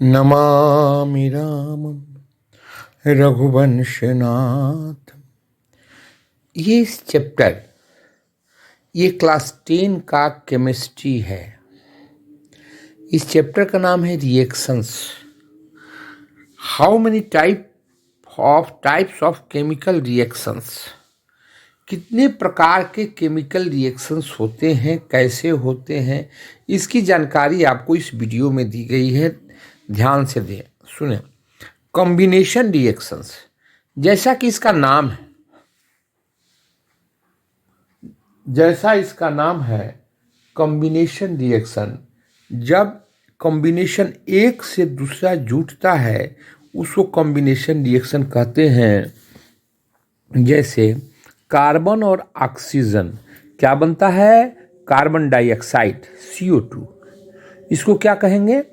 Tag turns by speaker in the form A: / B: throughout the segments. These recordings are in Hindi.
A: नमामि रामं रघुवंशनाथ। ये क्लास 10 का केमिस्ट्री है। इस चैप्टर का नाम है reactions. How many types of chemical reactions. कितने प्रकार के केमिकल रिएक्शंस होते हैं, कैसे होते हैं, इसकी जानकारी आपको इस वीडियो में दी गई है। ध्यान से सुने। कॉम्बिनेशन रिएक्शंस, जैसा इसका नाम है कॉम्बिनेशन रिएक्शन। जब कॉम्बिनेशन एक से दूसरा जुटता है उसको कॉम्बिनेशन रिएक्शन कहते हैं। जैसे कार्बन और ऑक्सीजन क्या बनता है? Carbon dioxide CO2। इसको क्या कहेंगे?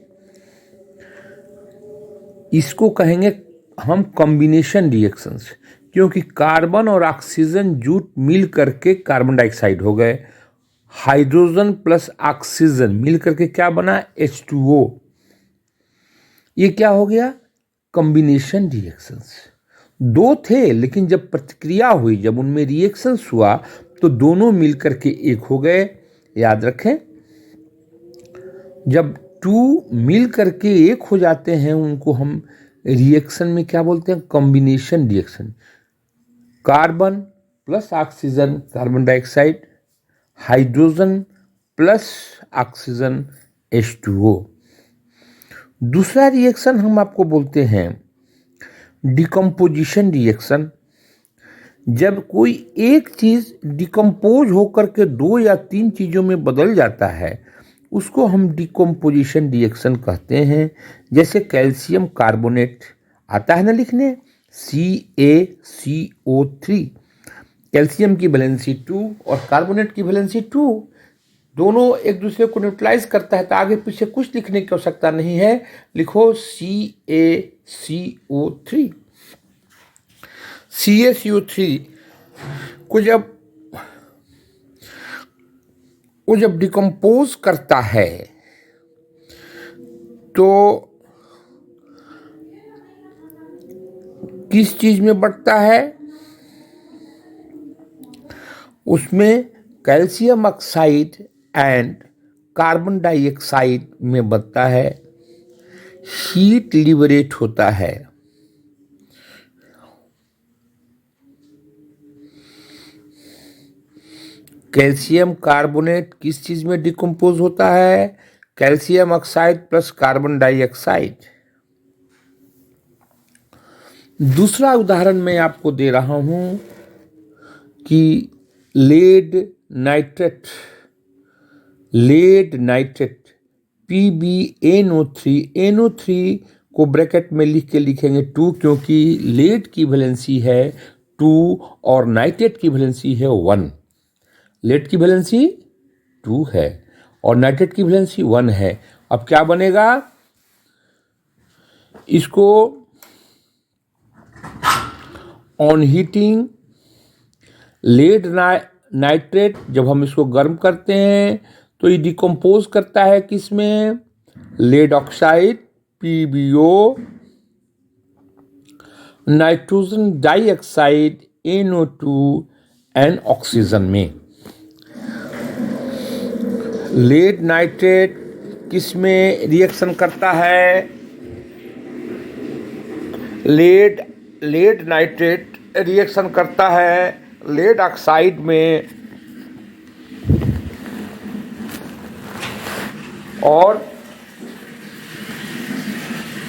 A: इसको कहेंगे हम कॉम्बिनेशन रिएक्शंस, क्योंकि कार्बन और ऑक्सीजन जुट मिल करके कार्बन डाइऑक्साइड हो गए। हाइड्रोजन प्लस ऑक्सीजन मिल करके क्या बना? H2O। ये क्या हो गया? Combination reactions. दो थे, लेकिन जब प्रतिक्रिया हुई, जब उनमें रिएक्शंस हुआ तो दोनों मिल करके एक हो गए। याद रखें, जब टू मिल करके एक हो जाते हैं उनको हम रिएक्शन में क्या बोलते हैं? Combination reaction. Carbon plus oxygen carbon dioxide, hydrogen plus oxygen H2O। दूसरा रिएक्शन हम आपको बोलते हैं डिकम्पोजिशन रिएक्शन। जब कोई एक चीज डिकम्पोज होकर के 2 या 3 चीजों में बदल जाता है उसको हम डिकम्पोजिशन रिएक्शन कहते हैं। जैसे कैल्शियम कार्बोनेट आता है ना लिखने, CaCO3। कैल्शियम की वैलेंसी 2 और कार्बोनेट की वैलेंसी 2, दोनों एक दूसरे को न्यूट्रलाइज करता है, तो आगे पीछे कुछ लिखने की आवश्यकता नहीं है। लिखो CaCO3। CaCO3 को जब डिकम्पोज करता है तो किस चीज में बढ़ता है? उसमें calcium oxide and carbon dioxide में बनता है। हीट लिबरेट होता है। कैल्शियम कार्बोनेट किस चीज में डिकम्पोज होता है? Calcium oxide plus carbon dioxide. दूसरा उदाहरण मैं आपको दे रहा हूं कि लेड नाइट्रेट PbNO3 को ब्रैकेट में लिख के लिखेंगे 2, क्योंकि लेड की वैलेंसी है 2 और नाइट्रेट की वैलेंसी है 1। लेड की वैलेंसी 2 है और नाइट्रेट की वैलेंसी 1 है। अब क्या बनेगा? इसको ऑन हीटिंग लेड नाइट्रेट, जब हम इसको गर्म करते हैं तो ये डिकम्पोज करता है किसमें? Lead oxide PbO, nitrogen dioxide NO2 and oxygen में। लेड नाइट्रेट किस में रिएक्शन करता है? लेड नाइट्रेट रिएक्शन करता है लेड ऑक्साइड में और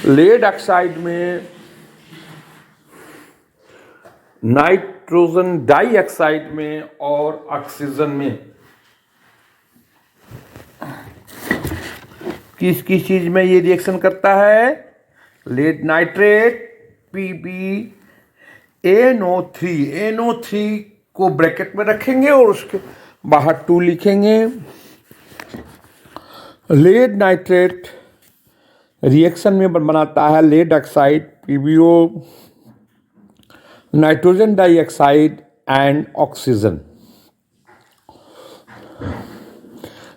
A: लेड ऑक्साइड में नाइट्रोजन डाइऑक्साइड में और ऑक्सीजन में। किस किस चीज में ये रिएक्शन करता है? लेड नाइट्रेट NO3 को ब्रैकेट में रखेंगे और उसके बाहर 2 लिखेंगे। लेड नाइट्रेट रिएक्शन में बनाता है lead oxide PbO, nitrogen dioxide and oxygen.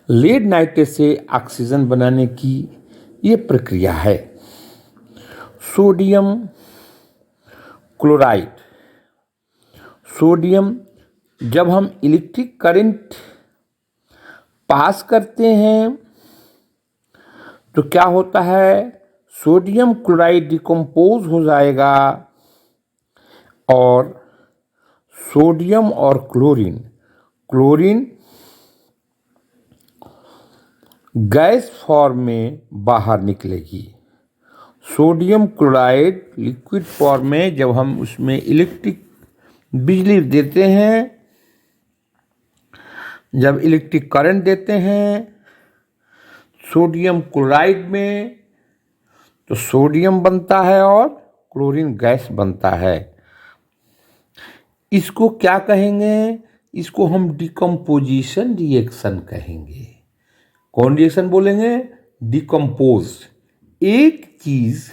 A: Lead nitrate से ऑक्सीजन बनाने की ये प्रक्रिया है। Sodium chloride. सोडियम जब हम इलेक्ट्रिक करंट पास करते हैं तो क्या होता है, सोडियम क्लोराइड डिकम्पोज हो जाएगा और सोडियम और क्लोरीन गैस फॉर्म में बाहर निकलेगी। सोडियम क्लोराइड लिक्विड फॉर्म में जब हम उसमें इलेक्ट्रिक बिजली देते हैं, जब इलेक्ट्रिक करंट देते हैं सोडियम क्लोराइड में, तो सोडियम बनता है और क्लोरीन गैस बनता है। इसको क्या कहेंगे, इसको हम डिकम्पोजिशन रिएक्शन कहेंगे। कौन रिएक्शन बोलेंगे, डिकम्पोज। एक चीज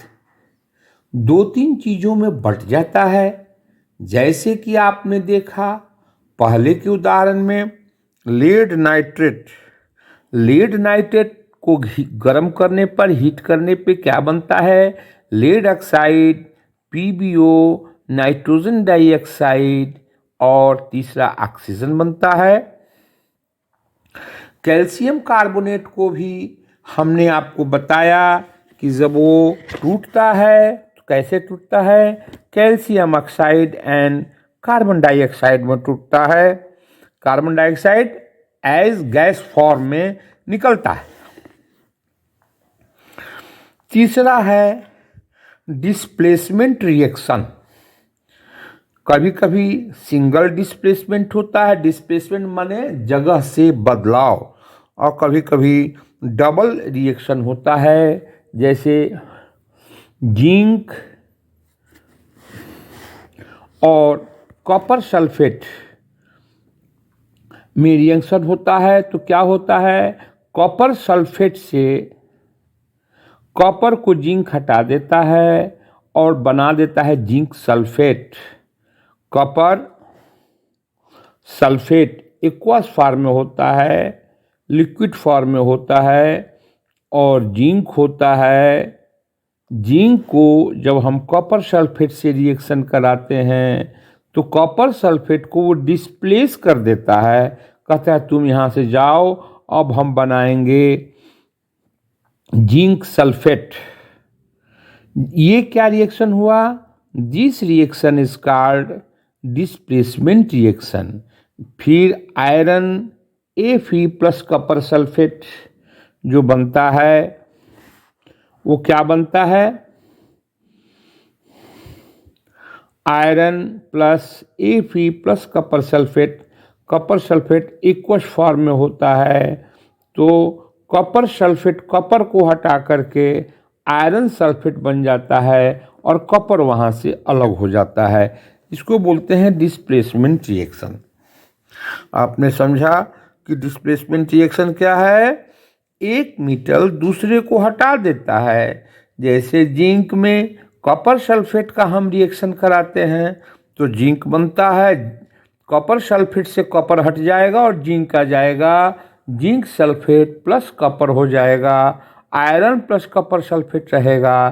A: दो तीन चीजों में बट जाता है, जैसे कि आपने देखा पहले के उदाहरण में लेड नाइट्रेट को गर्म करने पर, हीट करने पे क्या बनता है, lead oxide, PbO, nitrogen dioxide और तीसरा ऑक्सीजन बनता है। कैल्शियम कार्बोनेट को भी हमने आपको बताया कि जब वो टूटता है तो कैसे टूटता है, calcium oxide and carbon dioxide में टूटता है। Carbon dioxide as gas form में निकलता है। तीसरा है डिस्प्लेसमेंट रिएक्शन। कभी कभी सिंगल डिस्प्लेसमेंट होता है, डिस्प्लेसमेंट माने जगह से बदलाव, और कभी कभी डबल रिएक्शन होता है, जैसे जिंक और कॉपर सल्फेट में रिएक्शन होता है। तो क्या होता है, कॉपर सल्फेट से कॉपर को जिंक हटा देता है और बना देता है zinc sulphate. Copper sulphate aqueous form में होता है, लिक्विड फॉर्म में होता है, और जिंक होता है। जिंक को जब हम कॉपर सल्फेट से रिएक्शन कराते हैं तो कॉपर सल्फेट को वो डिस्प्लेस कर देता है, कहता है तुम यहाँ से जाओ, अब हम बनाएंगे जिंक सल्फेट। ये क्या रिएक्शन हुआ, this reaction is called displacement reaction. फिर iron Fe plus copper sulphate जो बनता है वो क्या बनता है, iron plus Fe plus copper sulphate aqueous form में होता है। तो कॉपर सल्फेट कॉपर को हटा करके आयरन सल्फेट बन जाता है और कॉपर वहाँ से अलग हो जाता है। इसको बोलते हैं डिस्प्लेसमेंट रिएक्शन। आपने समझा कि डिस्प्लेसमेंट रिएक्शन क्या है, एक मेटल दूसरे को हटा देता है। जैसे जिंक में कॉपर सल्फेट का हम रिएक्शन कराते हैं तो जिंक बनता है, कॉपर सल्फेट से कॉपर हट जाएगा और जिंक आ जाएगा, जिंक सल्फेट प्लस कॉपर हो जाएगा, आयरन प्लस कॉपर सल्फेट रहेगा,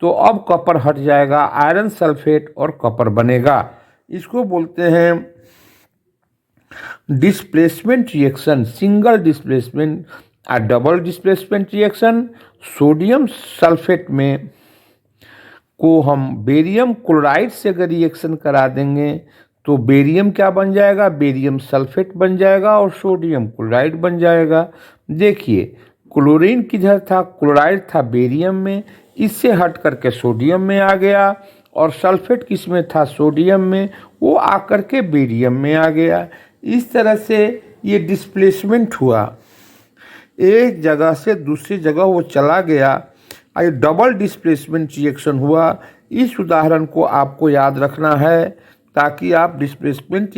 A: तो अब कॉपर हट जाएगा, आयरन सल्फेट और कॉपर बनेगा। इसको बोलते हैं डिस्प्लेसमेंट रिएक्शन, सिंगल डिस्प्लेसमेंट और double displacement reaction. Sodium sulphate में को हम बेरियम क्लोराइड से अगर रिएक्शन करा देंगे तो बेरियम क्या बन जाएगा, बेरियम सल्फेट बन जाएगा और सोडियम क्लोराइड बन जाएगा। देखिए क्लोरीन किधर था, क्लोराइड था बेरियम में, इससे हट करके सोडियम में आ गया, और सल्फेट किस में था, सोडियम में, वो आकर के बेरियम में आ गया। इस तरह से ये डिस्प्लेसमेंट हुआ, एक जगह से दूसरी जगह वो चला गया, ये डबल डिस्प्लेसमेंट रिएक्शन हुआ। इस उदाहरण को आपको याद रखना है ताकि आप डिस्प्लेसमेंट